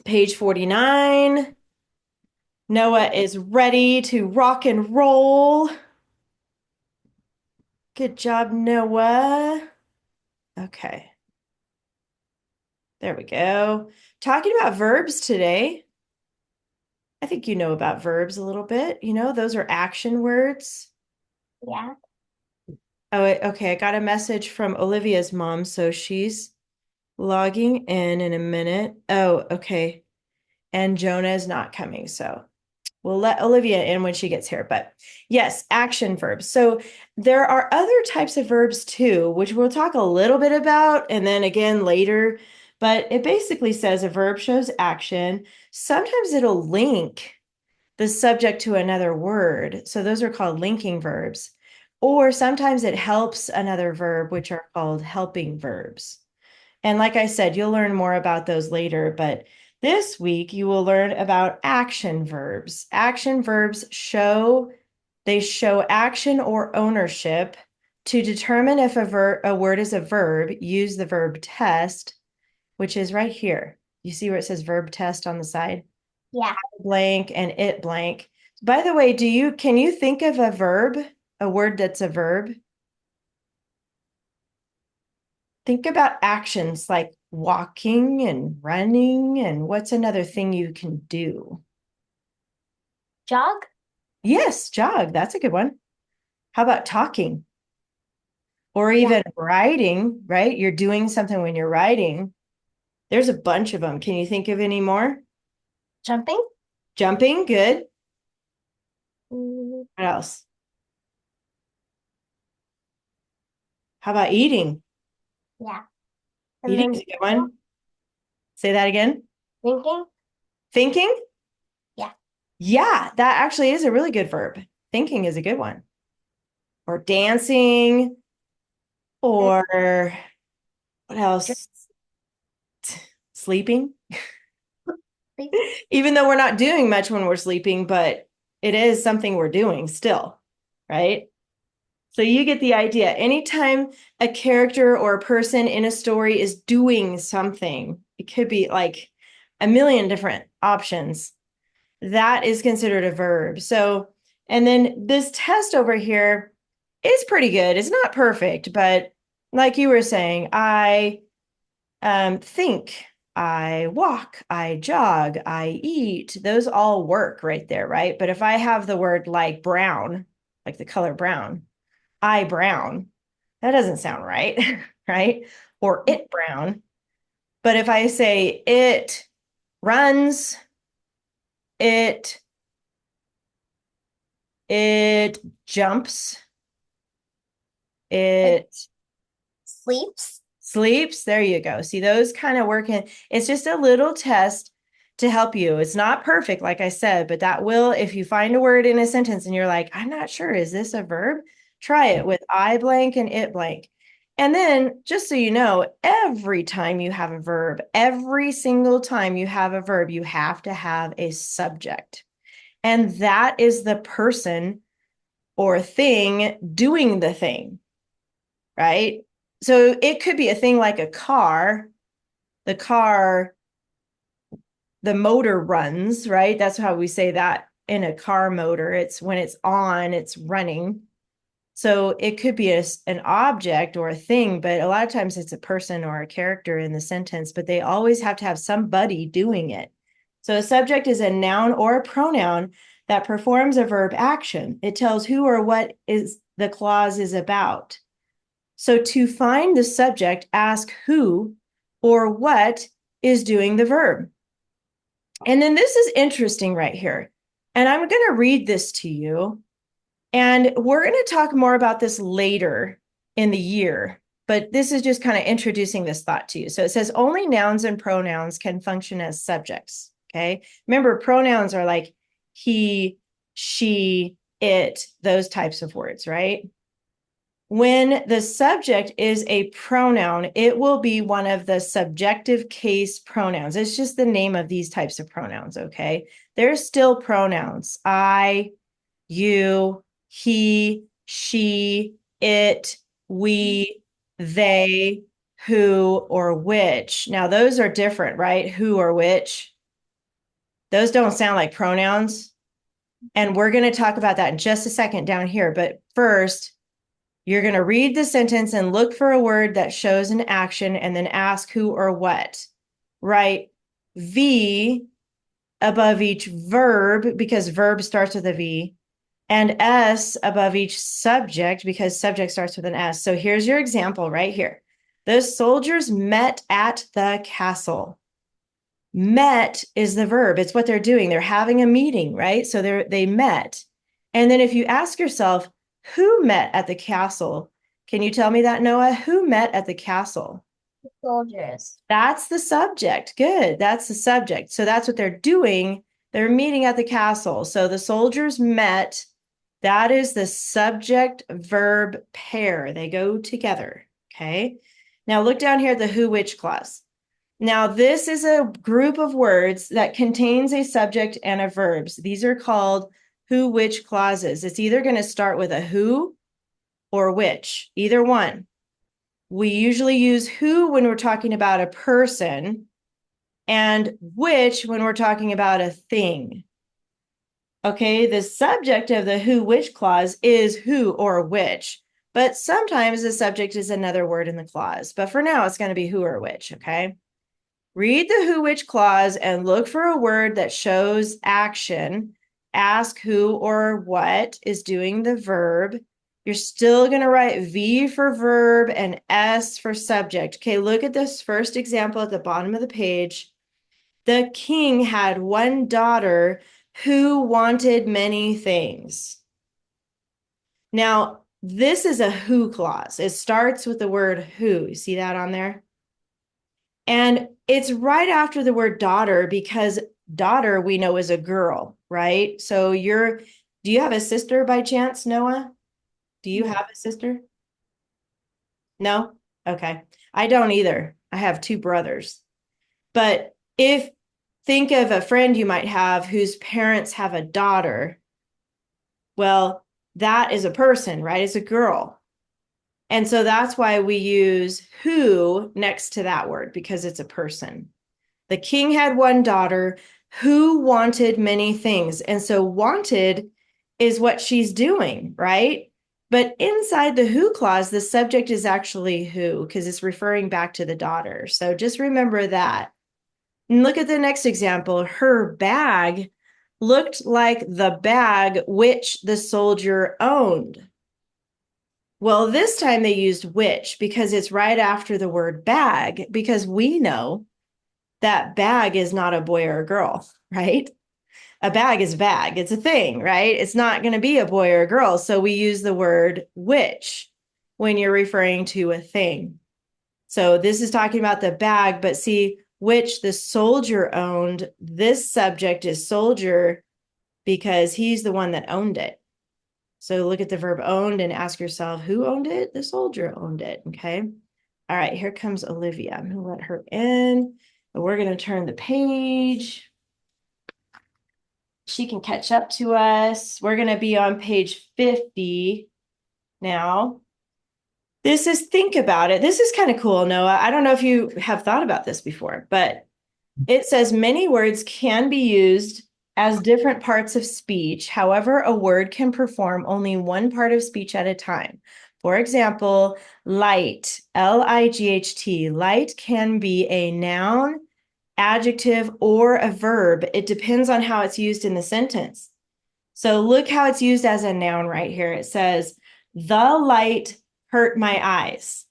Page 49. Noah is ready to rock and roll. Good job, Noah. Okay. There we go. Talking about verbs today. I think you know about verbs a little bit. You know, those are action words. Yeah. Oh, okay. I got a message from Olivia's mom, so she's logging in a minute. Oh, okay. And Jonah is not coming, so we'll let Olivia in when she gets here. But yes, action verbs. So there are other types of verbs too, which we'll talk a little bit about and then again later. But it basically says a verb shows action. Sometimes it'll link the subject to another word. So those are called linking verbs. Or sometimes it helps another verb, which are called helping verbs. And like I said, you'll learn more about those later, but this week you will learn about action verbs. Action verbs show action or ownership. To determine if a word is a verb, use the verb test, which is right here. You see where it says verb test on the side? Yeah. Blank and it blank. By the way, can you think of a verb, a word that's a verb? Think about actions like walking and running, and what's another thing you can do? Jog? Yes, jog. That's a good one. How about talking or Yeah. even writing, right? You're doing something when you're writing. There's a bunch of them. Can you think of any more? Jumping? Jumping, good. Mm, What else? How about eating? yeah. And Eating then is a good one. Say that again. thinking? Thinking? Yeah. Yeah, that actually is a really good verb. Thinking is a good one. Or dancing, Mm, or what dr- else? Sleeping. sleep. Even though we're not doing much when we're sleeping, but it is something we're doing still, right? So you get the idea. Anytime a character or a person in a story is doing something, it could be like a million different options. That is considered a verb. So, and then this test over here is pretty good. It's not perfect, but like you were saying, I think, I walk, I jog, I eat. Those all work right there, right? But if I have the word like brown, like the color brown, I brown, that doesn't sound right, right? Or it brown. But if I say it runs, it it jumps, It it sleeps. sleeps. There you go. See, those kind of work in. It's just a little test to help you. It's not perfect, like I said, but that will, if you find a word in a sentence and you're like, I'm not sure, is this a verb? Try it with I blank and it blank. And then, just so you know, every time you have a verb, every single time you have a verb, you have to have a subject. And that is the person or thing doing the thing, right? So it could be a thing like a car. The car, the motor runs, right? That's how we say that in a car motor. It's when it's on, it's running. So it could be an object or a thing, but a lot of times it's a person or a character in the sentence, but they always have to have somebody doing it. So a subject is a noun or a pronoun that performs a verb action. It tells who or what is the clause is about. So to find the subject, ask who or what is doing the verb. And then this is interesting right here. And I'm going to read this to you. And we're going to talk more about this later in the year. But this is just kind of introducing this thought to you. So it says only nouns and pronouns can function as subjects. Okay. Remember, pronouns are like he, she, it, those types of words, right? When the subject is a pronoun, it will be one of the subjective case pronouns. It's just the name of these types of pronouns, okay? They're still pronouns. I, you, he, she, it, we, they, who, or which. Now, those are different, right? Who or which. Those don't sound like pronouns. And we're going to talk about that in just a second down here. But first, you're going to read the sentence and look for a word that shows an action and then ask who or what. Write V above each verb because verb starts with a V, and S above each subject because subject starts with an S. So here's your example right here. The soldiers met at the castle. Met is the verb. It's what they're doing. They're having a meeting, right? So they met. And then if you ask yourself, who met at the castle? Can you tell me that, Noah? Who met at the castle? Soldiers. That's the subject. Good. That's the subject. So that's what they're doing. They're meeting at the castle. So the soldiers met. That is the subject verb pair. They go together. Okay. Now look down here at the who which clause. Now, this is a group of words that contains a subject and a verb. So these are called who which clauses. It's either going to start with a who or which, either one. We usually use who when we're talking about a person and which when we're talking about a thing. Okay, the subject of the who which clause is who or which, but sometimes the subject is another word in the clause. But for now, it's going to be who or which, okay? Read the who which clause and look for a word that shows action. Ask who or what is doing the verb. You're still going to write V for verb and S for subject. Okay, look at this first example at the bottom of the page. The king had one daughter who wanted many things. Now, this is a who clause. It starts with the word who. You see that on there? And it's right after the word daughter because daughter we know is a girl, right? So do you have a sister by chance, Noah? Do you have a sister? No? Okay. I don't either. I have two brothers. But if think of a friend you might have whose parents have a daughter, well, that is a person, right? It's a girl. And so that's why we use who next to that word because it's a person. The king had one daughter who wanted many things. And so wanted is what she's doing, right? But inside the who clause, the subject is actually who because it's referring back to the daughter. So just remember that. And look at the next example. Her bag looked like the bag which the soldier owned. Well, this time they used which because it's right after the word bag because we know that bag is not a boy or a girl, right? A bag is a bag. It's a thing, right? It's not going to be a boy or a girl. So we use the word which when you're referring to a thing. So this is talking about the bag, but see, which the soldier owned, this subject is soldier because he's the one that owned it. So look at the verb owned and ask yourself, who owned it? The soldier owned it, okay? All right, here comes Olivia. I'm going to let her in. We're going to turn the page. She can catch up to us. We're going to be on page 50 now. This is think about it. This is kind of cool, Noah. I don't know if you have thought about this before, but it says many words can be used as different parts of speech. However, a word can perform only one part of speech at a time. For example, light, L-I-G-H-T. Light can be a noun, adjective, or a verb. It depends on how it's used in the sentence. So look how it's used as a noun right here. It says, the light hurt my eyes.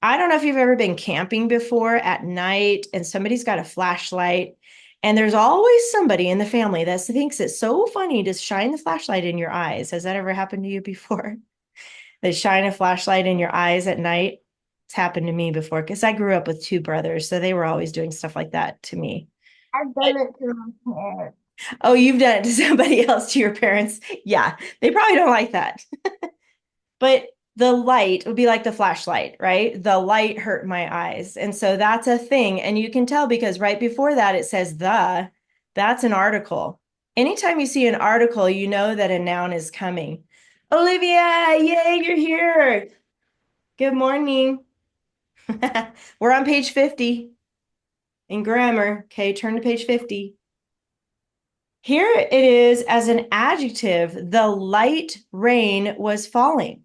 I don't know if you've ever been camping before at night and somebody's got a flashlight, and there's always somebody in the family that thinks it's so funny to shine the flashlight in your eyes. Has that ever happened to you before? They shine a flashlight in your eyes at night. It's happened to me before because I grew up with two brothers, so they were always doing stuff like that to me. I've done it to my parents. Oh, you've done it to somebody else, to your parents. Yeah, they probably don't like that. But the light would be like the flashlight, right? The light hurt my eyes. And so that's a thing. And you can tell because right before that, it says that's an article. Anytime you see an article, you know that a noun is coming. Olivia, yay, you're here. Good morning. We're on page 50 in grammar. Okay, turn to page 50. Here it is as an adjective. The light rain was falling.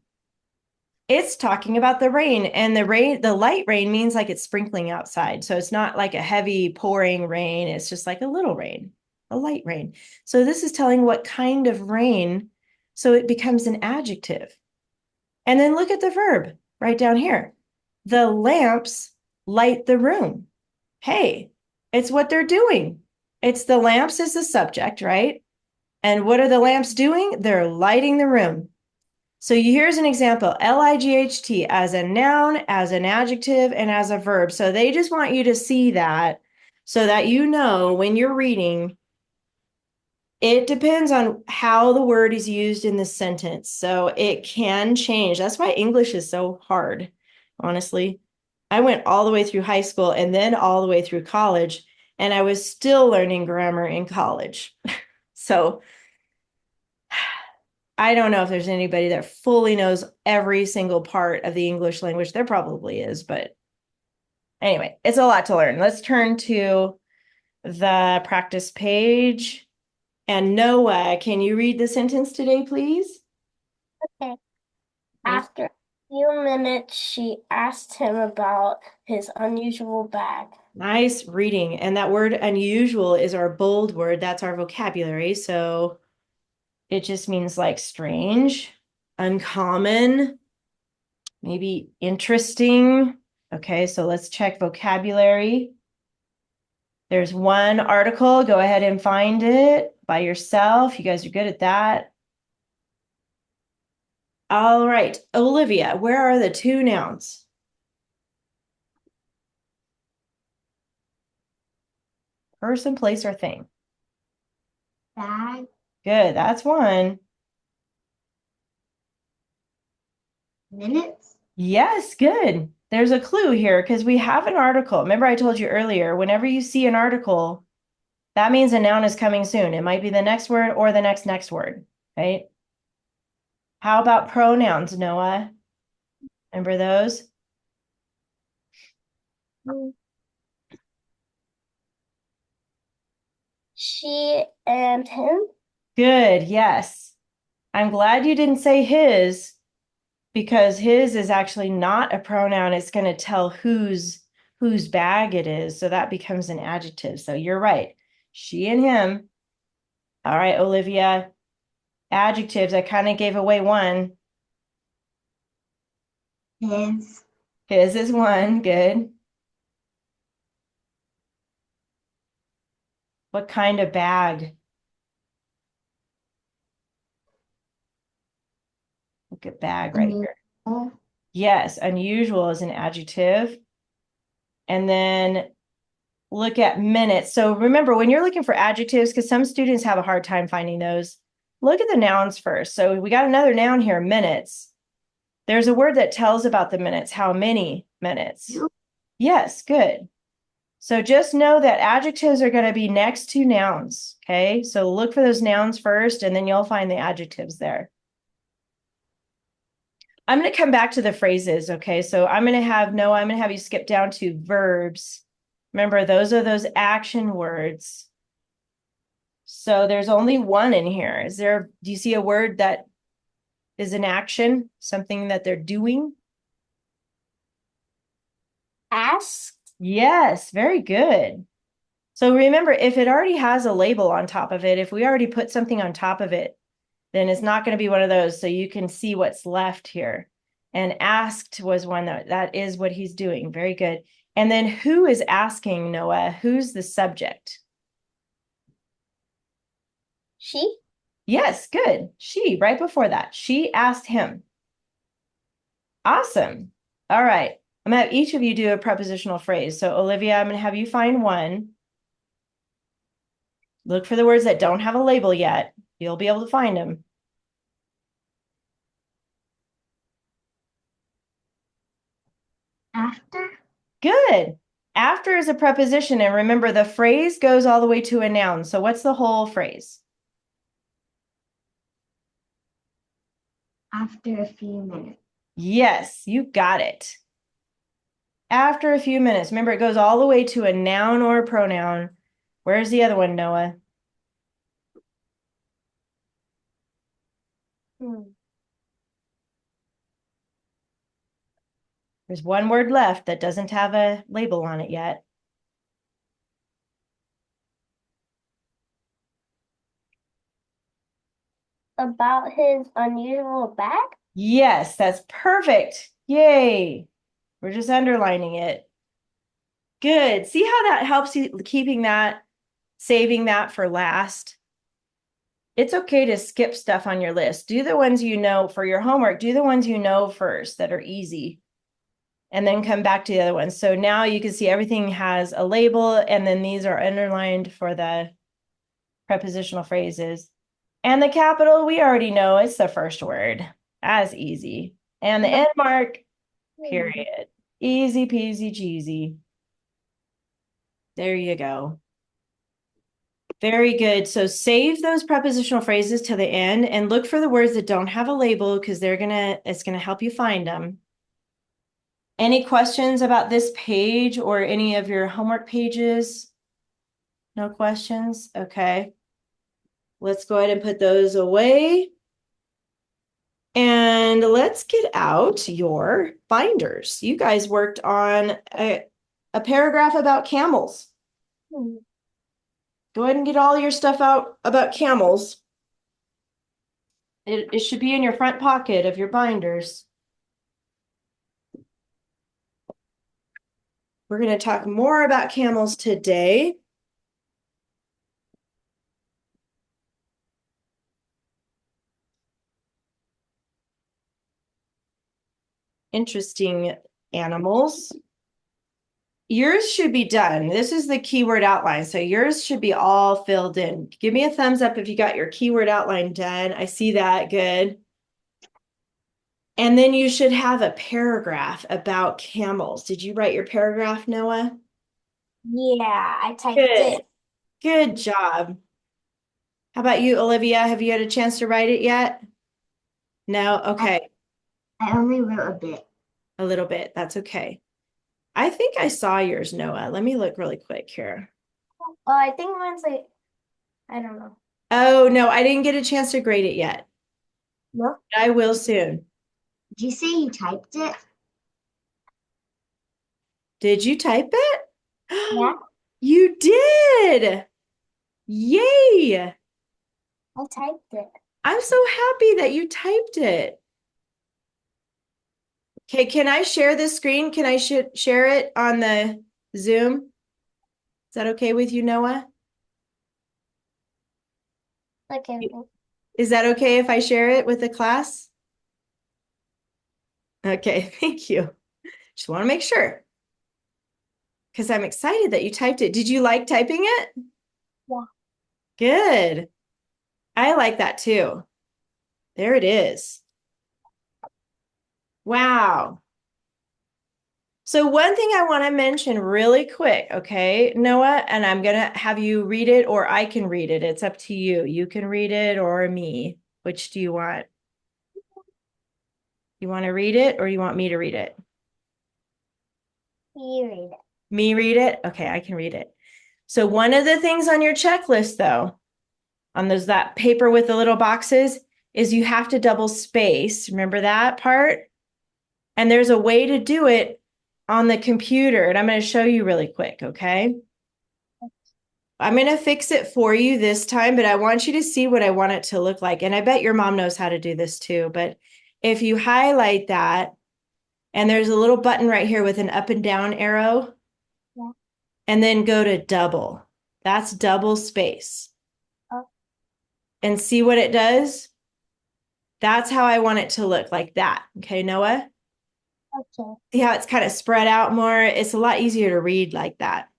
It's talking about the rain, and the light rain means like it's sprinkling outside. So it's not like a heavy pouring rain. It's just like a little rain, a light rain. So this is telling what kind of rain. So it becomes an adjective. And then look at the verb right down here. The lamps light the room. Hey, it's what they're doing. It's the lamps is the subject, right? And what are the lamps doing? They're lighting the room. So here's an example, light as a noun, as an adjective, and as a verb. So they just want you to see that so that you know when you're reading, it depends on how the word is used in the sentence. So it can change. That's why English is so hard, honestly. I went all the way through high school and then all the way through college, and I was still learning grammar in college. So I don't know if there's anybody that fully knows every single part of the English language. There probably is, but anyway, it's a lot to learn. Let's turn to the practice page. And Noah, can you read the sentence today, please? Okay. After a few minutes, she asked him about his unusual bag. Nice reading. And that word unusual is our bold word. That's our vocabulary. So it just means like strange, uncommon, maybe interesting. Okay, so let's check vocabulary. There's one article. Go ahead and find it by yourself. You guys are good at that. All right, Olivia, where are the two nouns? Person, place, or thing. Bag. Good, that's one. Minutes. Yes, good. There's a clue here because we have an article. Remember, I told you earlier, whenever you see an article, that means a noun is coming soon. It might be the next word or the next word, right? How about pronouns, Noah? Remember those? Mm. She and him. Good, yes. I'm glad you didn't say his because his is actually not a pronoun. It's going to tell whose bag it is. So that becomes an adjective. So you're right. She and him. All right, Olivia. Adjectives. I kind of gave away one. His. His is one. Good. What kind of bag? Look at bag right here. Unusual. Yes, unusual is an adjective. And then look at minutes. So remember, when you're looking for adjectives, because some students have a hard time finding those, look at the nouns first. So we got another noun here, minutes. There's a word that tells about the minutes. How many minutes? You. Yes, good. So just know that adjectives are going to be next to nouns. Okay, so look for those nouns first, and then you'll find the adjectives there. I'm going to come back to the phrases. Okay, so I'm going to have Noah, I'm going to have you skip down to verbs. Remember, those are those action words. So there's only one in here. Do you see a word that is an action, something that they're doing? Asked. Yes, very good. So remember, if it already has a label on top of it, if we already put something on top of it, then it's not going to be one of those. So you can see what's left here. And asked was one that is what he's doing. Very good. And then who is asking, Noah? Who's the subject? She. Yes, good. She, right before that. She asked him. Awesome. All right. I'm going to have each of you do a prepositional phrase. So Olivia, I'm going to have you find one. Look for the words that don't have a label yet. You'll be able to find them. After. Good. After is a preposition. And remember, the phrase goes all the way to a noun. So what's the whole phrase? After a few minutes. Yes, you got it. After a few minutes. Remember, it goes all the way to a noun or a pronoun. Where's the other one, Noah? Hmm. There's one word left that doesn't have a label on it yet. About his unusual bag? Yes, that's perfect. Yay. We're just underlining it. Good. See how that helps you keeping that, saving that for last? It's okay to skip stuff on your list. Do the ones you know for your homework. Do the ones you know first that are easy, and then come back to the other ones. So now you can see everything has a label, and then these are underlined for the prepositional phrases. And the capital, we already know it's the first word. That's easy. And the No. end mark, Hmm. period. Easy peasy cheesy. There you go. Very good. So save those prepositional phrases to the end and look for the words that don't have a label because it's gonna help you find them. Any questions about this page or any of your homework pages? No questions? Okay. Let's go ahead and put those away. And let's get out your binders. You guys worked on a paragraph about camels. Hmm. Go ahead and get all your stuff out about camels. It should be in your front pocket of your binders. We're going to talk more about camels today. Interesting animals. Yours should be done. This is the keyword outline. So yours should be all filled in. Give me a thumbs up if you got your keyword outline done. I see that. Good. And then you should have a paragraph about camels. Did you write your paragraph, Noah? Yeah, I typed Good. it. Good job. How about you, Olivia? Have you had a chance to write it yet? No? I, Okay. I only wrote a bit. A little bit. That's okay. I think I saw yours, Noah. Let me look really quick here. Oh, I think mine's like, I don't know. Oh, no, I didn't get a chance to grade it yet. No? I will soon. Did you say you typed it? Did you type it? Yeah, You did. Yay. I typed it. I'm so happy that you typed it. Okay, can I share this screen? Can I share it on the Zoom? Is that okay with you, Noah? Okay. Is that okay if I share it with the class? Okay, thank you. Just want to make sure because I'm excited that you typed it. Did you like typing it? Yeah. Good. I like that too. There it is. Wow. So one thing I want to mention really quick, okay, Noah, and I'm gonna have you read it or I can read it. It's up to you. You can read it or me. Which do you want? You want to read it or you want me to read it? You read it. Me read it? Okay, I can read it. So one of the things on your checklist though, on those that paper with the little boxes, is you have to double space. Remember that part? And there's a way to do it on the computer, and I'm going to show you really quick, okay? I'm going to fix it for you this time, but I want you to see what I want it to look like. And I bet your mom knows how to do this too. But if you highlight that, and there's a little button right here with an up and down arrow, Yeah. and then go to double. That's double space. Oh, And see what it does? That's how I want it to look, like that. Okay, Noah? okay. See how it's kind of spread out more? It's a lot easier to read like that.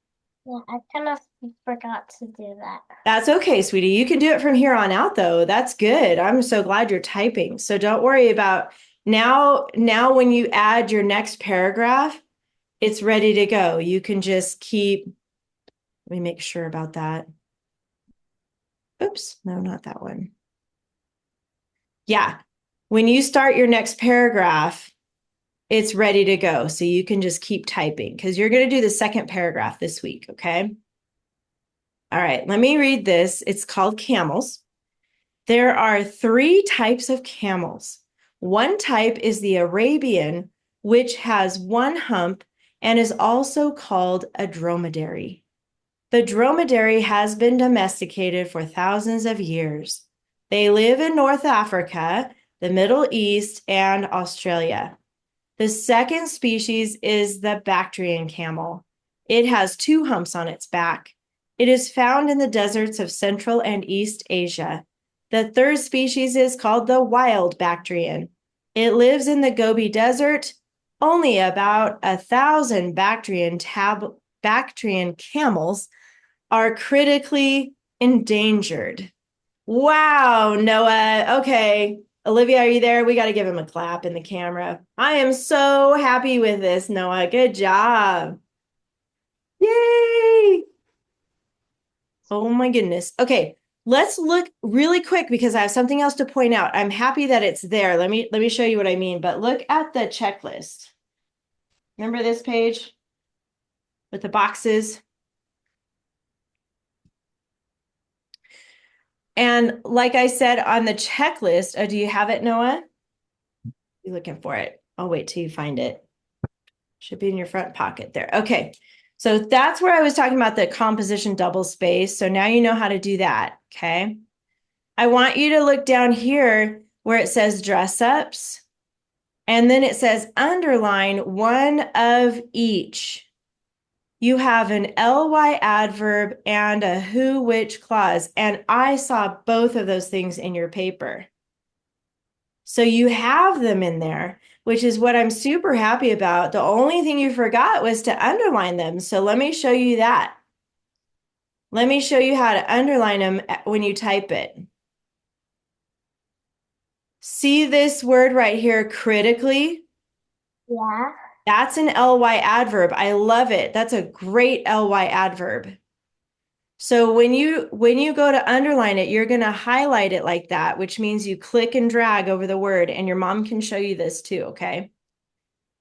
Yeah, I kind of forgot to do that. That's okay, sweetie. You can do it from here on out, though. That's good. I'm so glad you're typing. So don't worry about now when you add your next paragraph, it's ready to go. You can just keep, let me make sure about that. Oops, no, not that one. Yeah. When you start your next paragraph, it's ready to go. So you can just keep typing because you're going to do the second paragraph this week. Okay. All right. Let me read this. It's called camels. There are three types of camels. One type is the Arabian, which has one hump and is also called a dromedary. The dromedary has been domesticated for thousands of years. They live in North Africa, the Middle East, and Australia. The second species is the Bactrian camel. It has two humps on its back. It is found in the deserts of Central and East Asia. The third species is called the wild Bactrian. It lives in the Gobi Desert. Only about 1,000 Bactrian camels are critically endangered. Wow, Noah. Okay. Olivia, are you there? We got to give him a clap in the camera. I am so happy with this, Noah. Good job. Yay. Oh my goodness. Okay, let's look really quick because I have something else to point out. I'm happy that it's there. Let me show you what I mean, but look at the checklist. Remember this page with the boxes? And like I said on the checklist, do you have it, Noah? You looking for it? I'll wait till you find it. Should be in your front pocket there. Okay. So that's where I was talking about the composition double space. So now you know how to do that. Okay. I want you to look down here where it says dress ups. And then it says underline one of each. You have an ly adverb and a who, which clause. And I saw both of those things in your paper. So you have them in there, which is what I'm super happy about. The only thing you forgot was to underline them. So let me show you that. Let me show you how to underline them when you type it. See this word right here, critically? Yeah. That's an ly adverb. I love it. That's a great ly adverb. So when you go to underline it, you're going to highlight it like that, which means you click and drag over the word, and your mom can show you this too, okay?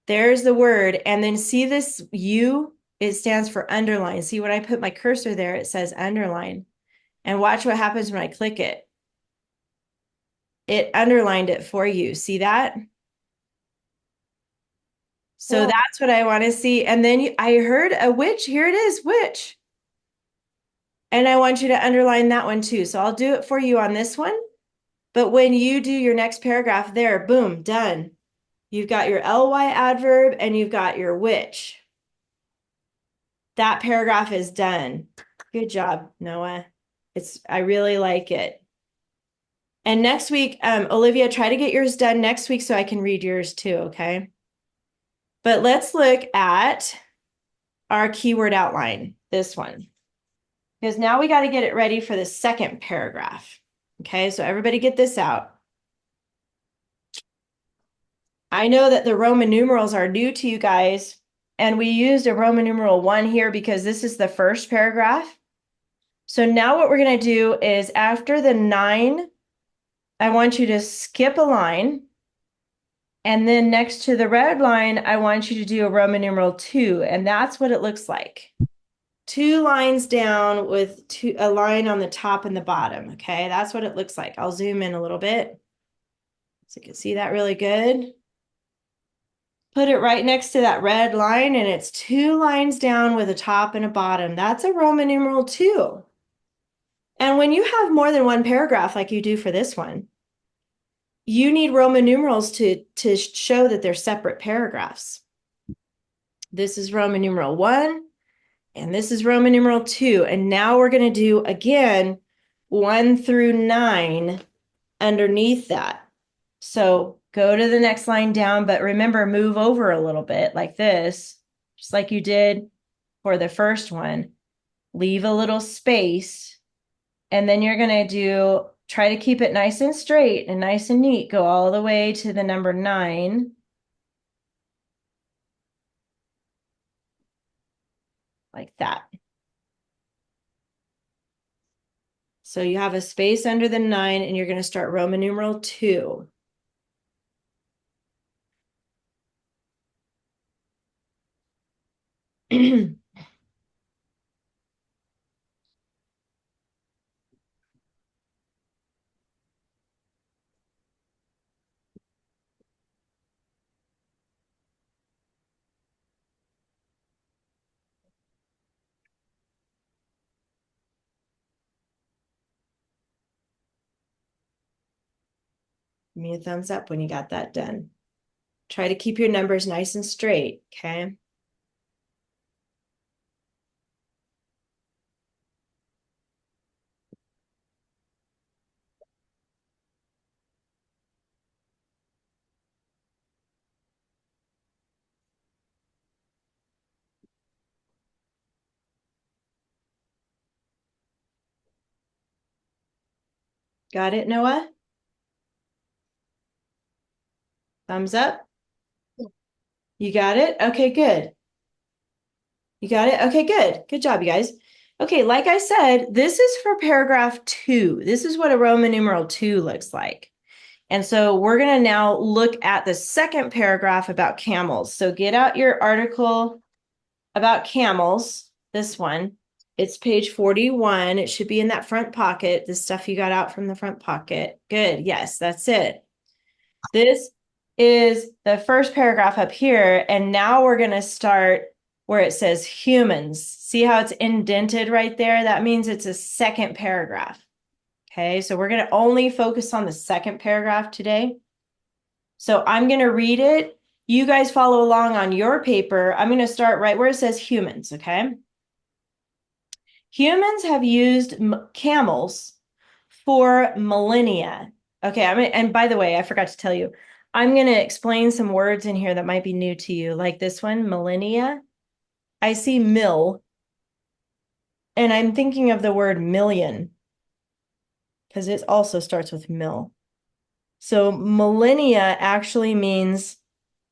There's the word. And then see this U? It stands for underline. See when I put my cursor there, it says underline. And watch what happens when I click it. It underlined it for you. See that? So Yeah. that's what I want to see. And then I heard a which. Here it is, which. And I want you to underline that one too. So I'll do it for you on this one. But when you do your next paragraph there, boom, done. You've got your ly adverb and you've got your which. That paragraph is done. Good job, Noah. I really like it. And next week, Olivia, try to get yours done next week so I can read yours too, okay? But let's look at our keyword outline, this one. Because now we got to get it ready for the second paragraph. Okay, so everybody get this out. I know that the Roman numerals are new to you guys, and we used a Roman numeral 1 here because this is the first paragraph. So now what we're going to do is after the 9, I want you to skip a line. And then next to the red line, I want you to do a Roman numeral 2. And that's what it looks like. 2 lines down with a line on the top and the bottom. Okay, that's what it looks like. I'll zoom in a little bit so you can see that really good. Put it right next to that red line, and it's 2 lines down with a top and a bottom. That's a Roman numeral 2. And when you have more than one paragraph like you do for this one, you need Roman numerals to show that they're separate paragraphs. This is Roman numeral 1, and this is Roman numeral 2. And now we're going to do, again, 1 through 9 underneath that. So go to the next line down, but remember, move over a little bit like this, just like you did for the first one. Leave a little space, and then you're going to try to keep it nice and straight and nice and neat. Go all the way to the number 9. Like that. So you have a space under the 9, and you're going to start Roman numeral 2. Give me a thumbs up when you got that done. Try to keep your numbers nice and straight, okay? Got it, Noah? Thumbs up? You got it? Okay, good. You got it? Okay, good. Good job, you guys. Okay, like I said, this is for paragraph 2. This is what a Roman numeral 2 looks like. And so we're going to now look at the second paragraph about camels. So get out your article about camels, this one. It's page 41. It should be in that front pocket, the stuff you got out from the front pocket. Good. Yes, that's it. This is the first paragraph up here. And now we're going to start where it says humans. See how it's indented right there? That means it's a second paragraph. Okay, so we're going to only focus on the second paragraph today. So I'm going to read it. You guys follow along on your paper. I'm going to start right where it says humans, okay? Humans have used camels for millennia. Okay, and by the way, I forgot to tell you, I'm going to explain some words in here that might be new to you, like this one, millennia. I see mill, and I'm thinking of the word million because it also starts with mill. So millennia actually means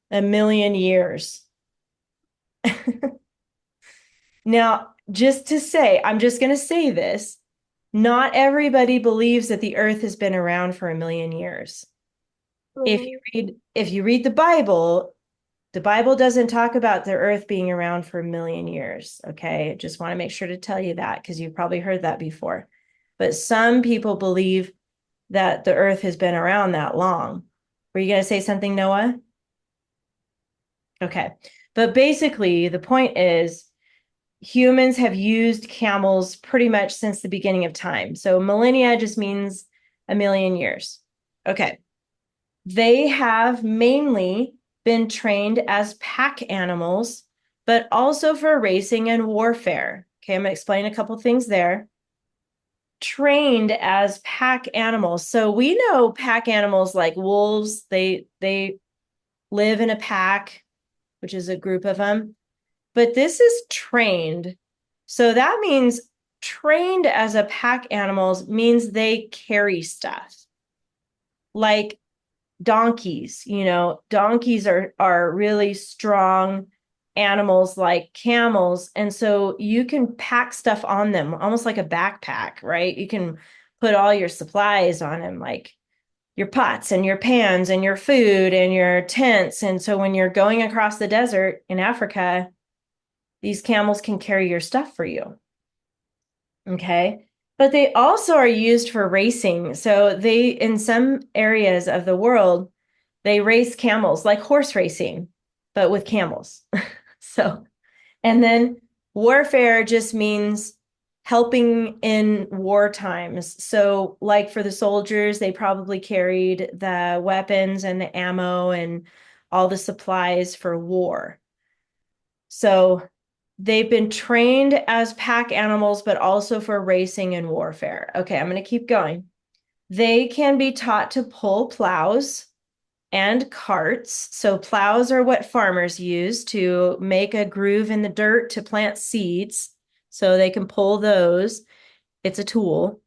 a million years. Now, just to say, I'm just going to say this, not everybody believes that the earth has been around for a million years. If you read the Bible doesn't talk about the earth being around for a million years, okay? Just want to make sure to tell you that because you've probably heard that before. But some people believe that the earth has been around that long. Were you going to say something, Noah? Okay. But basically, the point is humans have used camels pretty much since the beginning of time. So millennia just means a million years. Okay. They have mainly been trained as pack animals, but also for racing and warfare. Okay, I'm going to explain a couple things there. Trained as pack animals. So we know pack animals like wolves, they live in a pack, which is a group of them. But this is trained. So that means trained as a pack animals means they carry stuff. Like donkeys, donkeys are really strong animals like camels. And so you can pack stuff on them, almost like a backpack, right? You can put all your supplies on them, like your pots and your pans and your food and your tents. And so when you're going across the desert in Africa, these camels can carry your stuff for you. Okay. But they also are used for racing. So in some areas of the world, they race camels like horse racing, but with camels. So, and then warfare just means helping in war times. So, like for the soldiers, they probably carried the weapons and the ammo and all the supplies for war. So, they've been trained as pack animals, but also for racing and warfare. Okay, I'm going to keep going. They can be taught to pull plows and carts. So plows are what farmers use to make a groove in the dirt to plant seeds. So they can pull those. It's a tool.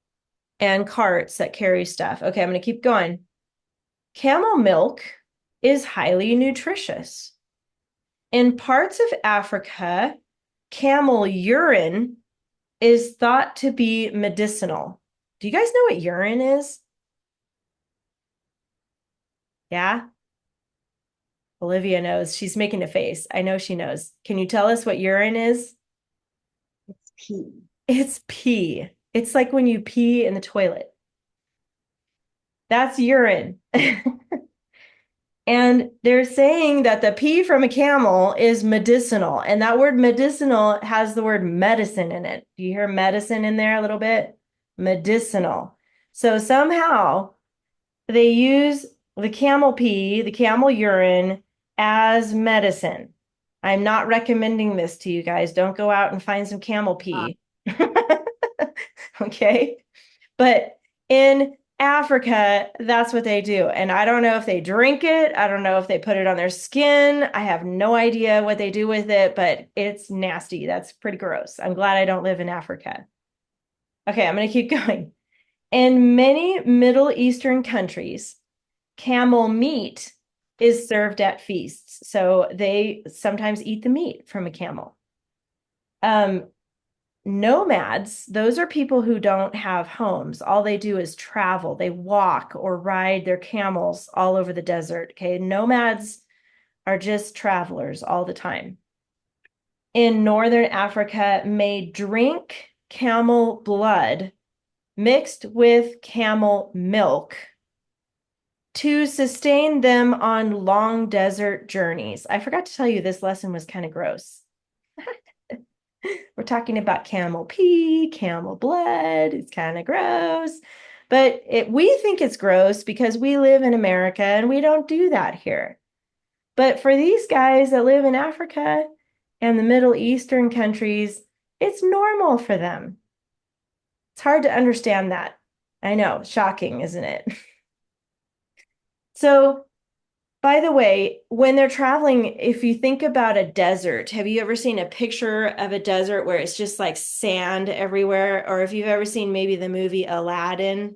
And carts that carry stuff. Okay, I'm going to keep going. Camel milk is highly nutritious. In parts of Africa, camel urine is thought to be medicinal. Do you guys know what urine is? Yeah? Olivia knows. She's making a face. I know she knows. Can you tell us what urine is? It's pee. It's pee. It's like when you pee in the toilet. That's urine. And they're saying that the pee from a camel is medicinal. And that word medicinal has the word medicine in it. Do you hear medicine in there a little bit? Medicinal. So somehow they use the camel pee, the camel urine as medicine. I'm not recommending this to you guys. Don't go out and find some camel pee. Okay. But in Africa, that's what they do. And I don't know if they drink it. I don't know if they put it on their skin. I have no idea what they do with it, but it's nasty. That's pretty gross. I'm glad I don't live in Africa. Okay, I'm going to keep going. In many Middle Eastern countries, camel meat is served at feasts. So they sometimes eat the meat from a camel. Um, Nomads, those are people who don't have homes. All they do is travel. They walk or ride their camels all over the desert. Okay. Nomads are just travelers all the time. In Northern Africa, may drink camel blood mixed with camel milk to sustain them on long desert journeys. I forgot to tell you this lesson was kind of gross. We're talking about camel pee, camel blood. It's kind of gross. But we think it's gross because we live in America and we don't do that here. But for these guys that live in Africa and the Middle Eastern countries, it's normal for them. It's hard to understand that. I know, shocking, isn't it? So, by the way, when they're traveling, if you think about a desert, have you ever seen a picture of a desert where it's just like sand everywhere? Or if you've ever seen maybe the movie Aladdin,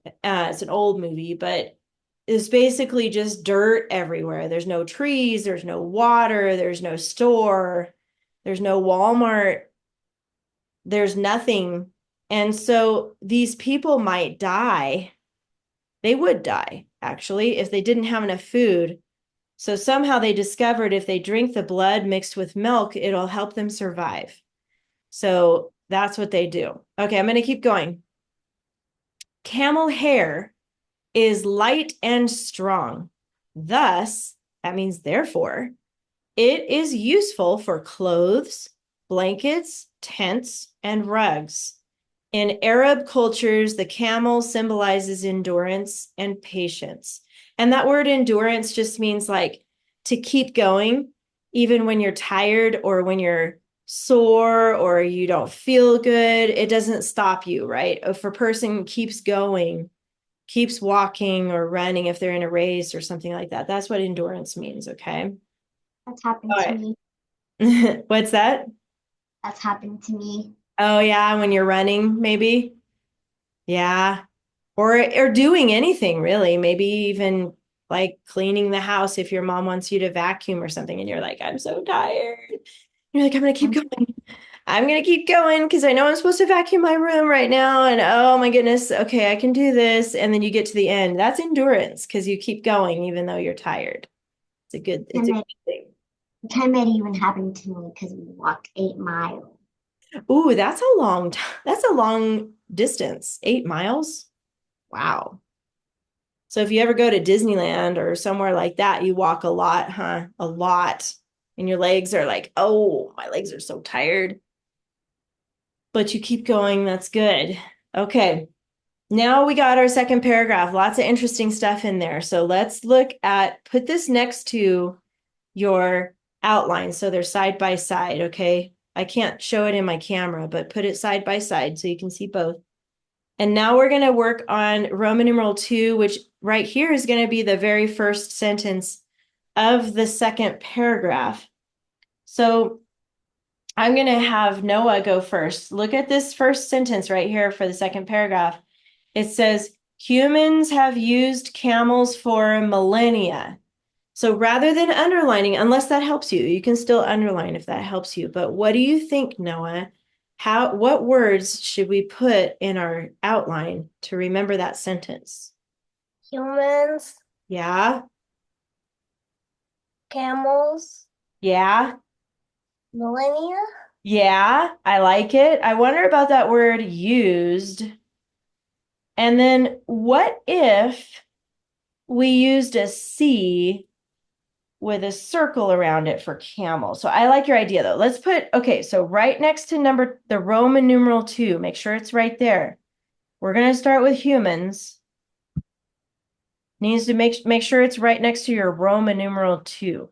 it's an old movie, but it's basically just dirt everywhere. There's no trees, there's no water, there's no store, there's no Walmart, there's nothing. And so these people might die. They would die, actually, if they didn't have enough food. So somehow they discovered if they drink the blood mixed with milk, it'll help them survive. So that's what they do. Okay, I'm going to keep going. Camel hair is light and strong. Thus, that means therefore, it is useful for clothes, blankets, tents, and rugs. In Arab cultures, the camel symbolizes endurance and patience. And that word endurance just means like to keep going, even when you're tired or when you're sore or you don't feel good. It doesn't stop you, right? If a person keeps going, keeps walking or running, if they're in a race or something like that, that's what endurance means, okay? That's happened All to right. me. What's that? That's happened to me. Oh, yeah, when you're running, maybe. Yeah. Or doing anything really, maybe even like cleaning the house if your mom wants you to vacuum or something and you're like, I'm so tired. You're like, I'm gonna keep Um, going. I'm gonna keep going because I know I'm supposed to vacuum my room right now. And oh my goodness, okay, I can do this. And then you get to the end. That's endurance because you keep going even though you're tired. It's a time good it, thing. time it even happened to me because we walked 8 miles. Ooh, that's a long time. That's a long distance. 8 miles. Wow. So if you ever go to Disneyland or somewhere like that, you walk a lot, huh? A lot. And your legs are like, oh, my legs are so tired. But you keep going. That's good. Okay. Now we got our second paragraph. Lots of interesting stuff in there. So let's put this next to your outline. So they're side by side. Okay. I can't show it in my camera, but put it side by side so you can see both. And now we're going to work on Roman numeral 2, which right here is going to be the very first sentence of the second paragraph. So I'm going to have Noah go first. Look at this first sentence right here for the second paragraph. It says, humans have used camels for millennia. So rather than underlining, unless that helps you, you can still underline if that helps you. But what do you think, Noah? What words should we put in our outline to remember that sentence? Humans Yeah. camels, Yeah. millennia. Yeah, I like it. I wonder about that word used. And then what if we used a C with a circle around it for camel? So I like your idea though. Let's put, okay, so right next to the Roman numeral 2, make sure it's right there. We're going to start with humans. Needs to make sure it's right next to your Roman numeral 2.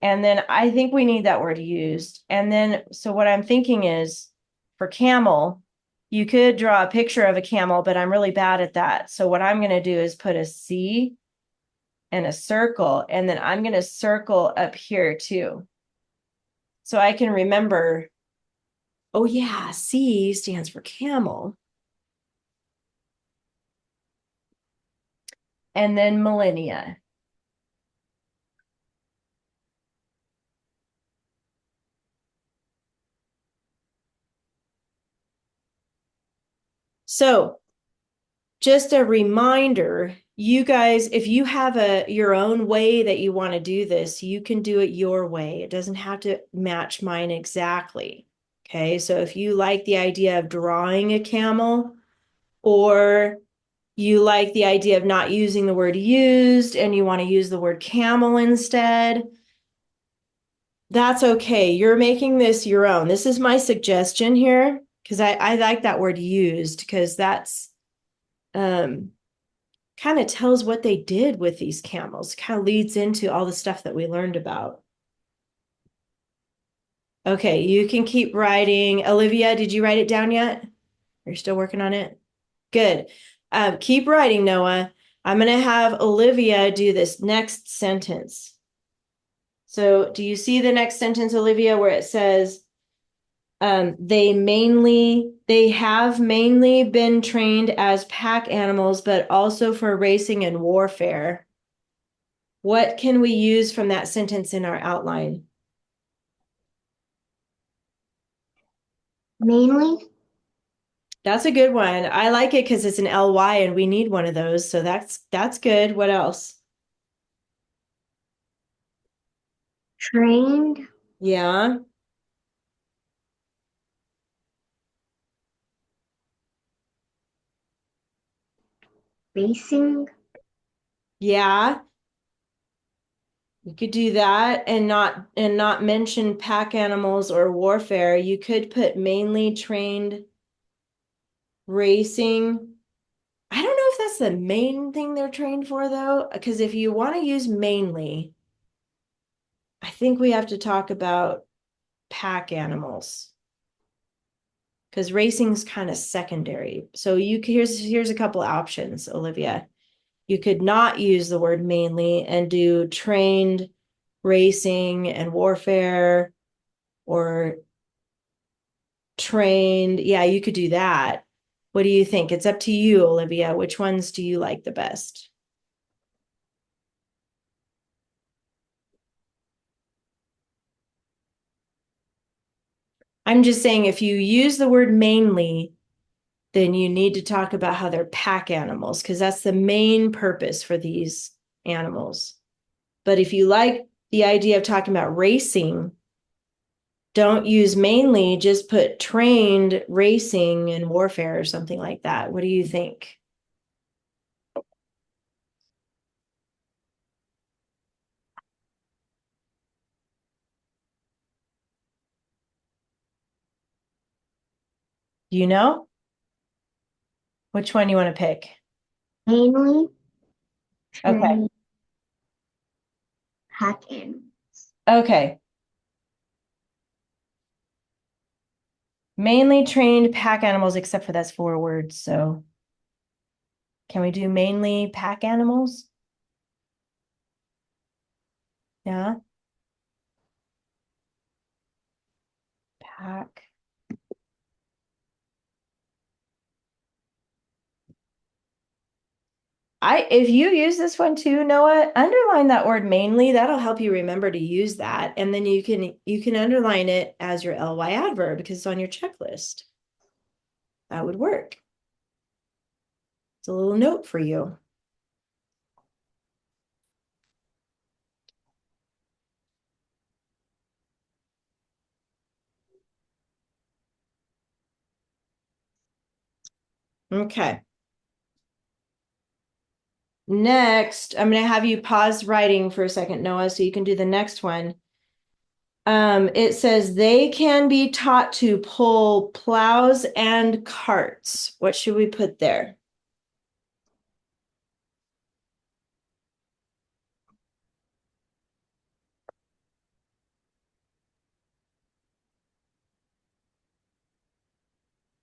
And then I think we need that word used. And then, so what I'm thinking is for camel, you could draw a picture of a camel, but I'm really bad at that. So what I'm going to do is put a C and a circle, and then I'm going to circle up here too. So I can remember, oh yeah, C stands for camel. And then millennia. So just a reminder, you guys, if you have your own way that you want to do this, you can do it your way. It doesn't have to match mine exactly. Okay, so if you like the idea of drawing a camel, or you like the idea of not using the word used and you want to use the word camel instead, that's okay. You're making this your own. This is my suggestion here because I like that word used because that's um kind of tells what they did with these camels, kind of leads into all the stuff that we learned about. Okay, you can keep writing. Olivia, did you write it down yet? You're still working on it? Good. Keep writing, Noah. I'm going to have Olivia do this next sentence. So, do you see the next sentence, Olivia, where it says, they have mainly been trained as pack animals, but also for racing and warfare. What can we use from that sentence in our outline? Mainly That's a good one. I like it because it's an ly and we need one of those. So that's good. What else? trained, Yeah. racing, Yeah. You could do that and not mention pack animals or warfare. You could put mainly trained racing. I don't know if that's the main thing they're trained for though, because if you want to use mainly, I think we have to talk about pack animals because racing's kind of secondary. So here's a couple options, Olivia. You could not use the word mainly and do trained racing and warfare, or trained. Yeah, you could do that. What do you think? It's up to you, Olivia. Which ones do you like the best? I'm just saying if you use the word mainly, then you need to talk about how they're pack animals because that's the main purpose for these animals. But if you like the idea of talking about racing, don't use mainly, just put trained racing and warfare or something like that. What do you think? Do you know which one you want to pick? mainly Okay. trained, pack animals. Okay. Mainly trained pack animals, except for that's 4 words. So can we do mainly pack animals? Yeah. Pack. If you use this one too, Noah, underline that word mainly. That'll help you remember to use that. And then you can underline it as your ly adverb because it's on your checklist. That would work. It's a little note for you. Okay. Next, I'm going to have you pause writing for a second, Noah, so you can do the next one. It says they can be taught to pull plows and carts. What should we put there?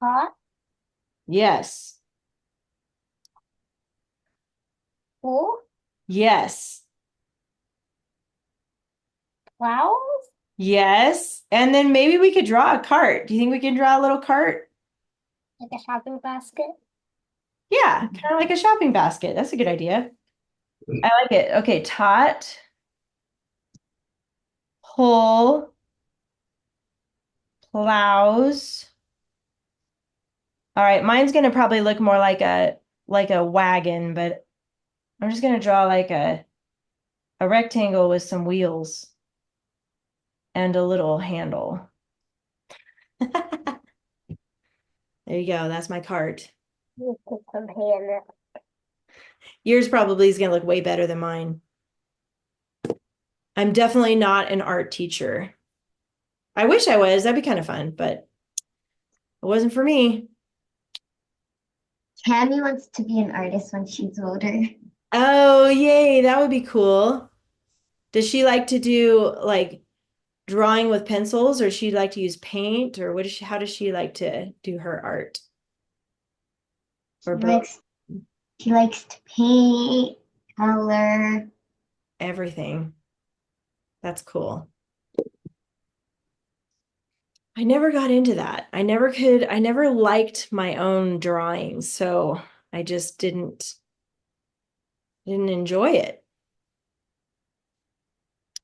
Hot, Yes. full, Yes. flowers, Yes. And then maybe we could draw a cart. Do you think we can draw a little cart? like a shopping basket. Yeah, kind of like a shopping basket. That's a good idea. I like it. Okay, tot, pull, plows. All right, mine's gonna probably look more like a wagon, but I'm just gonna draw like a rectangle with some wheels and a little handle. There you go. That's my cart. You put some hay in it. Yours probably is gonna look way better than mine. I'm definitely not an art teacher. I wish I was. That'd be kind of fun, but it wasn't for me. Tammy wants to be an artist when she's older. Oh, yay. That would be cool. Does she like to do like drawing with pencils or she like to use paint or how does she like to do her art? She Or both? likes she likes to paint, color. Everything. That's cool. I never got into that. I never liked my own drawings, so I just didn't enjoy it.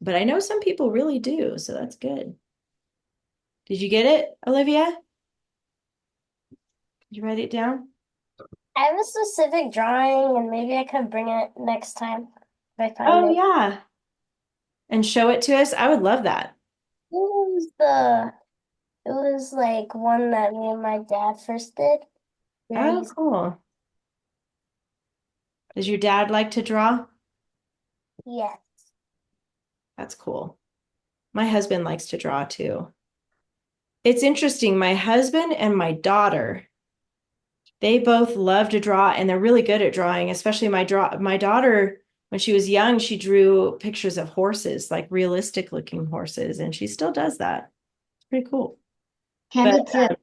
But I know some people really do, so that's good. Did you get it, Olivia? Did you write it down? I have a specific drawing, and maybe I could bring it next time if I find Oh it. yeah. And show it to us. I would love that. It was like one that me and my dad first did. Where Oh, he's cool. Does your dad like to draw? Yeah. That's cool. My husband likes to draw too. It's interesting. My husband and my daughter, they both love to draw and they're really good at drawing, especially my daughter when she was young, she drew pictures of horses, like realistic looking horses, and she still does that. It's pretty cool. But Tammy too.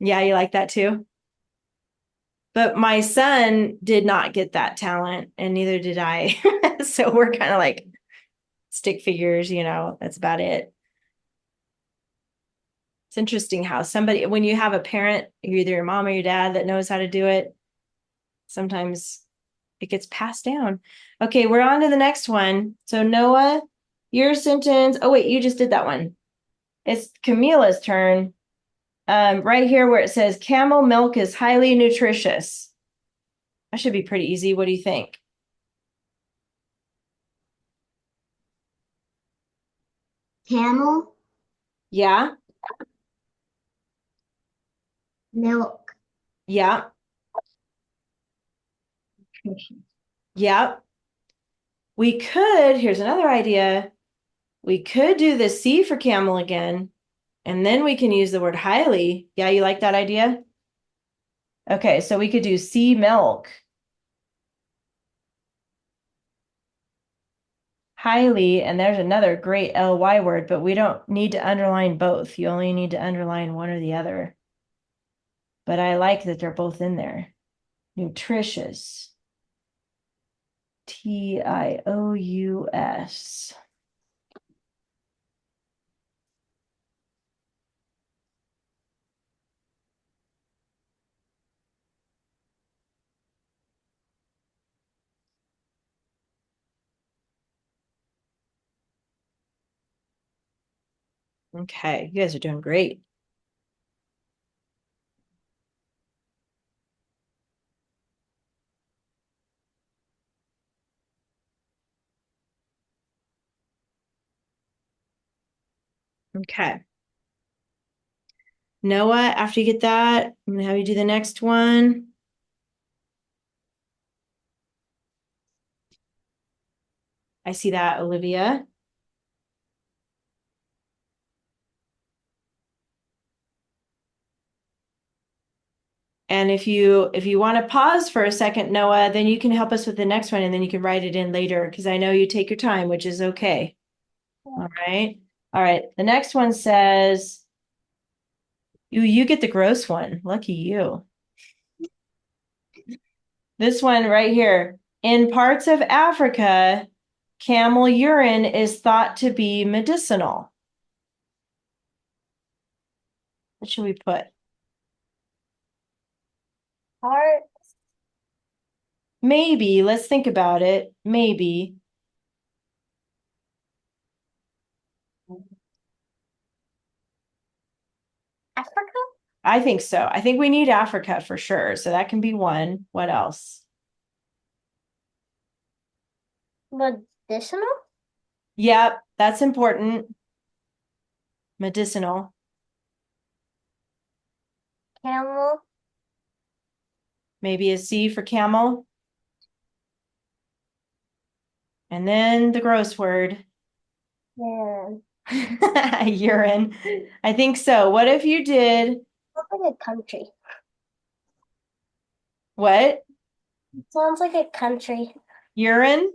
yeah, you like that too? But my son did not get that talent, and neither did I. So we're kind of like stick figures, that's about it. It's interesting how when you have a parent, either your mom or your dad, that knows how to do it, sometimes it gets passed down. Okay, we're on to the next one. So Noah, your sentence. Oh wait, you just did that one. It's Camila's turn. Right here where it says camel milk is highly nutritious. That should be pretty easy. What do you think? Camel, Yeah, milk, yeah, nutrition. yeah. Here's another idea. We could do the C for camel again, and then we can use the word highly. Yeah, you like that idea? Okay, so we could do C milk. Highly, and there's another great ly word, but we don't need to underline both. You only need to underline one or the other. But I like that they're both in there. Nutritious. TIOUS. Okay, you guys are doing great. Okay. Noah, after you get that, I'm gonna have you do the next one. I see that, Olivia. And if you want to pause for a second, Noah, then you can help us with the next one and then you can write it in later because I know you take your time, which is okay. All right. All right. The next one says, you get the gross one. Lucky you. This one right here. In parts of Africa, camel urine is thought to be medicinal. What should we put? Heart. Maybe. Let's think about it. Maybe. Africa? I think so. I think we need Africa for sure. So that can be one. What else? Medicinal? Yep, that's important. Medicinal. Camel? Maybe a C for camel. And then the gross word. Yeah. Urine. I think so. What if you did Sounds like a country. what? It sounds like a country. Urine?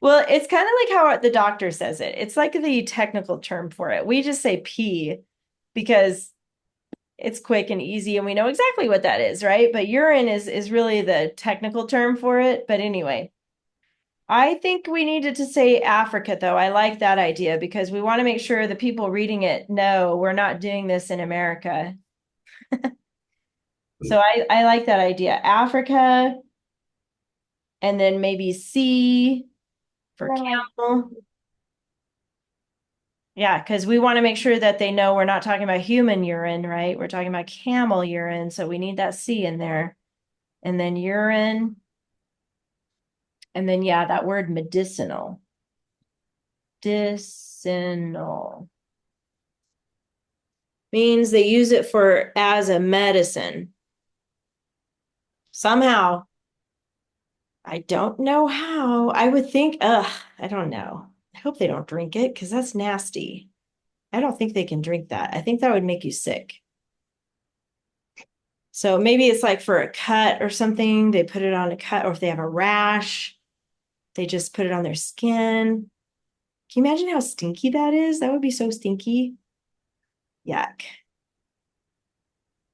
Well, it's kind of like how the doctor says it. It's like the technical term for it. We just say pee because it's quick and easy and we know exactly what that is, right? But urine is really the technical term for it. But anyway, I think we needed to say Africa, though. I like that idea because we want to make sure the people reading it know we're not doing this in America. So I like that idea. Africa, and then maybe C for And then like camel. Yeah, because we want to make sure that they know we're not talking about human urine, right? We're talking about camel urine. So we need that C in there. And then urine. And then, yeah, that word medicinal. Medicinal means they use it for as a medicine. Somehow, I don't know how. I would think, I don't know. I hope they don't drink it because that's nasty. I don't think they can drink that. I think that would make you sick. So maybe it's like for a cut or something, they put it on a cut, or if they have a rash, they just put it on their skin. Can you imagine how stinky that is? That would be so stinky. Yuck.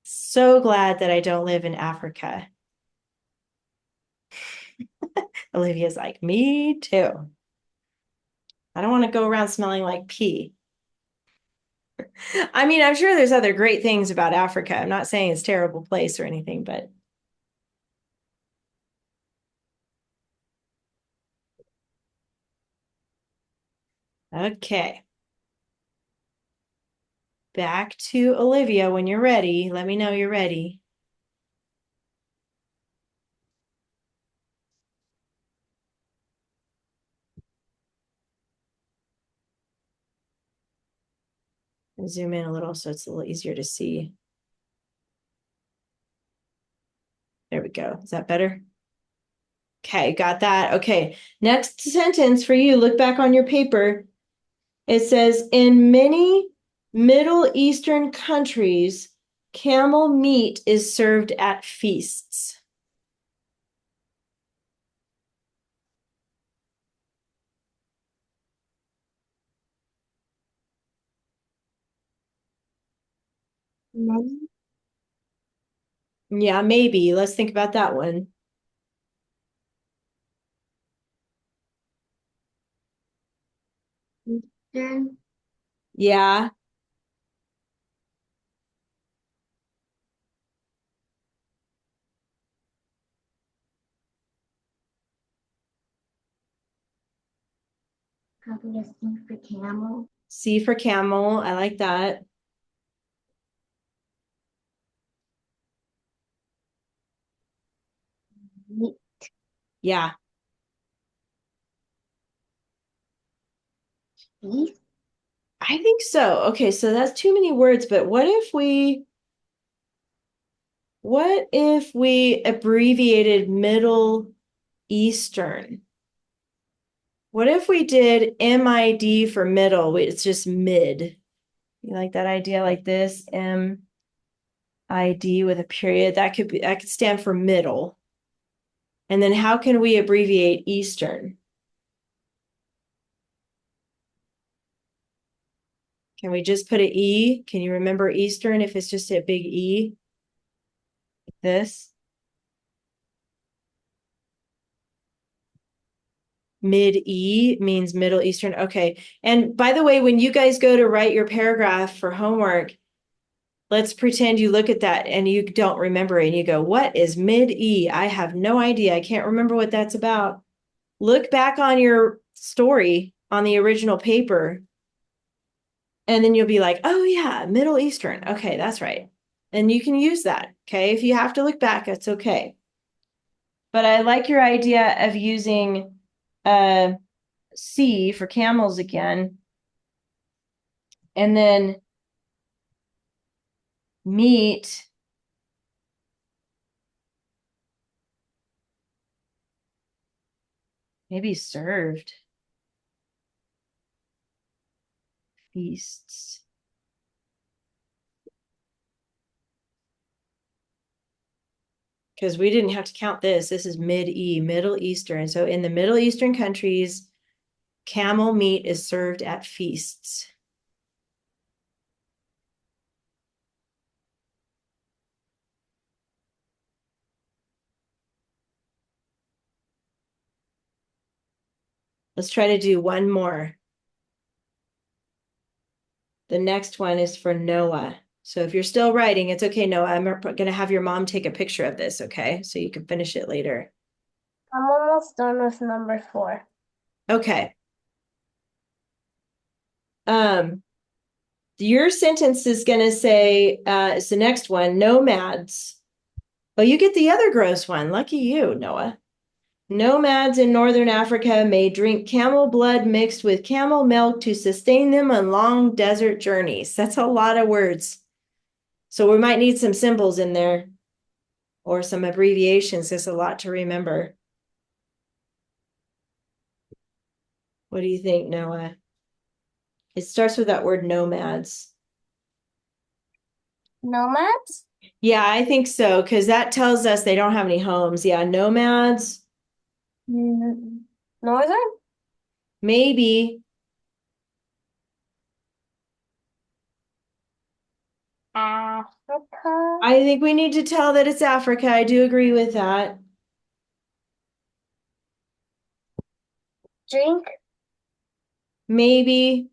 So glad that I don't live in Africa. Olivia's like, me too. I don't want to go around smelling like pee. I mean, I'm sure there's other great things about Africa. I'm not saying it's a terrible place or anything, but okay. Back to Olivia when you're ready. Let me know you're ready. Zoom in a little so it's a little easier to see. There we go. Is that better? Okay, got that. Okay, next sentence for you. Look back on your paper. It says, in many Middle Eastern countries, camel meat is served at feasts. Many Yeah, maybe. Let's think about that one. Eastern, Yeah, probably a C for camel. C for camel. I like that. Meat, Yeah. beef, I think so. Okay, so that's too many words, but what if we abbreviated Middle Eastern? What if we did MID for middle? It's just mid. You like that idea like this? MID with a period. That could stand for middle. And then how can we abbreviate Eastern? Can we just put an E? Can you remember Eastern if it's just a big E? Like this. Mid-E means Middle Eastern. Okay. And by the way, when you guys go to write your paragraph for homework, let's pretend you look at that and you don't remember it and you go, what is mid-E? I have no idea. I can't remember what that's about. Look back on your story on the original paper and then you'll be like, oh yeah, Middle Eastern. Okay, that's right. And you can use that. Okay. If you have to look back, that's okay. But I like your idea of using C for camels again. And then meat, maybe served, feasts. Because we didn't have to count this. This is mid-E, Middle Eastern. So in the Middle Eastern countries, camel meat is served at feasts. Let's try to do one more. The next one is for Noah. So if you're still writing, it's okay, Noah. I'm going to have your mom take a picture of this, okay? So you can finish it later. I'm almost done with number 4. Okay. Your sentence is going to say, it's the next one, nomads. Oh, you get the other gross one. Lucky you, Noah. Nomads in northern Africa may drink camel blood mixed with camel milk to sustain them on long desert journeys. That's a lot of words. So we might need some symbols in there or some abbreviations. There's a lot to remember. What do you think, Noah? It starts with that word nomads. Nomads? Yeah, I think so, because that tells us they don't have any homes. Yeah, nomads, Northern? maybe. Africa? I think we need to tell that it's Africa. I do agree with that. Drink? Maybe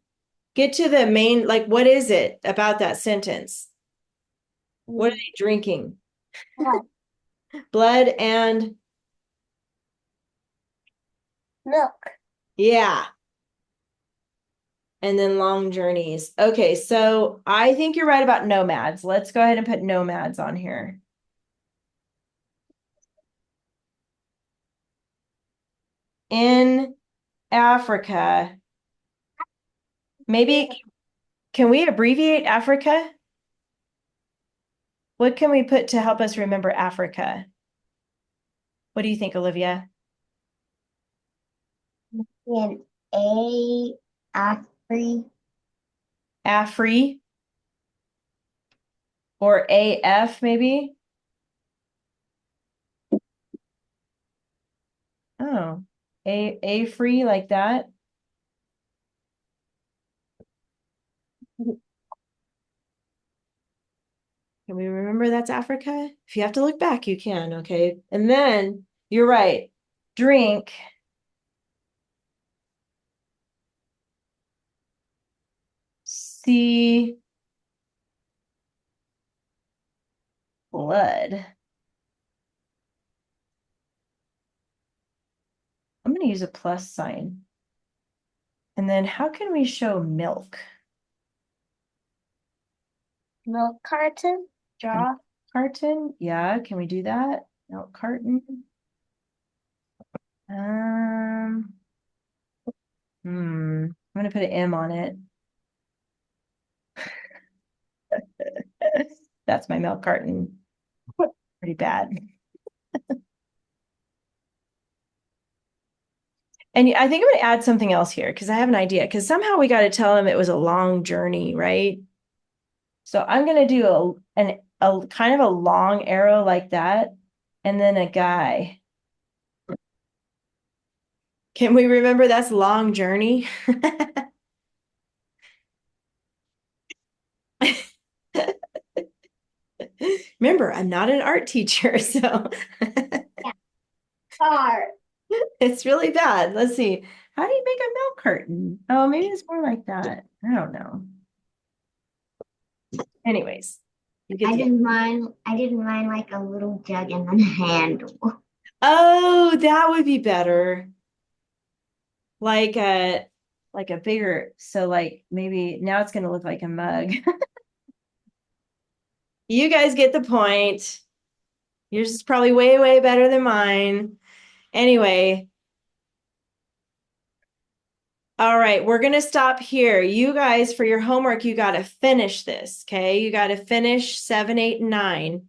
get to the main, like, what is it about that sentence? What are they drinking? What? Blood and, Milk. yeah. And then long journeys. Okay, so I think you're right about nomads. Let's go ahead and put nomads on here. In Africa, maybe can we abbreviate Africa? What can we put to help us remember Africa? What do you think, Olivia? And A, Afri, Afri or AF maybe? Oh, A free like that. Can we remember that's Africa? If you have to look back, you can, okay? And then you're right. Drink. See blood. I'm going to use a plus sign. And then how can we show milk? Milk carton? Draw? Carton? Yeah, can we do that? Milk carton. Um, I'm gonna put an M on it. That's my milk carton. Pretty bad. And I think I'm going to add something else here because I have an idea. Because somehow we got to tell him it was a long journey, right? So I'm going to do a kind of a long arrow like that, and then a guy. Can we remember that's long journey? Remember, I'm not an art teacher, so Car. it's really bad. Let's see. How do you make a milk carton? Oh, maybe it's more like that. I don't know. Anyways, you get the. I didn't mind like a little jug and then a handle. Oh, that would be better. Like a bigger, so like maybe now it's gonna look like a mug. You guys get the point. Yours is probably way, way better than mine. Anyway, all right, we're going to stop here. You guys, for your homework, you got to finish this, okay? You got to finish 7, 8, and 9.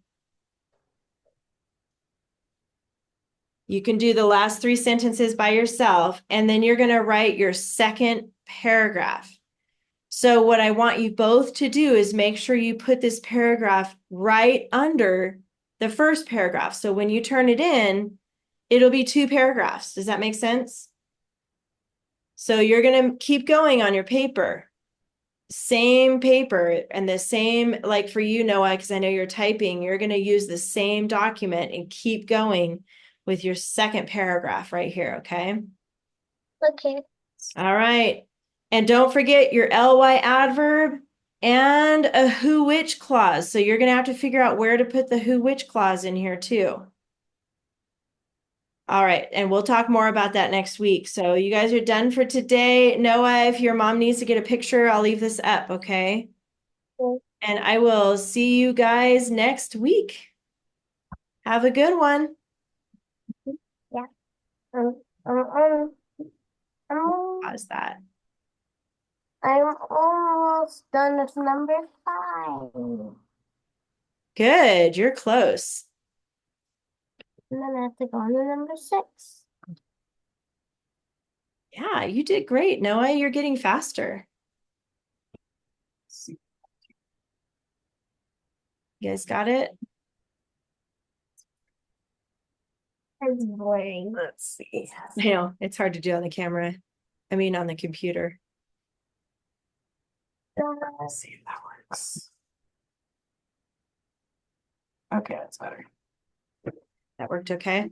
You can do the last 3 sentences by yourself, and then you're going to write your second paragraph. So what I want you both to do is make sure you put this paragraph right under the first paragraph. So when you turn it in, it'll be 2 paragraphs. Does that make sense? So you're going to keep going on your paper. Same paper and the same, like for you, Noah, because I know you're typing, you're going to use the same document and keep going with your second paragraph right here, okay? Okay. All right. And don't forget your ly adverb and a who which clause. So you're going to have to figure out where to put the who which clause in here too. All right, and we'll talk more about that next week. So you guys are done for today. Noah, if your mom needs to get a picture, I'll leave this up, okay? Okay. And I will see you guys next week. Have a good one. Yeah. Um, um, um, How's that? I'm almost done with number 5. Good, you're close. And then I have to go on to number 6. Yeah, you did great, Noah. You're getting faster. You guys got it? It's boring. Let's see. I know, it's hard to do on the camera. I mean, on the computer. Let's see if that works. Okay, that's better. That worked okay?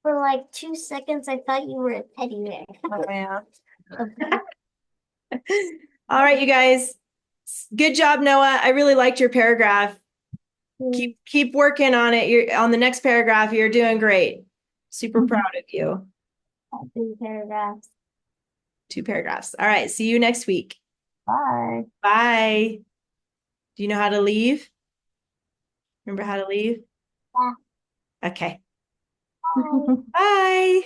For like 2 seconds, I thought you were a teddy bear. Oh, yeah. All right, you guys. Good job, Noah. I really liked your paragraph. Keep working on it. You're on the next paragraph. You're doing great. Super proud of you. 2 paragraphs. 2 paragraphs. All right. See you next week. Bye. Bye. Do you know how to leave? Remember how to leave? Yeah. Okay. Bye. Bye.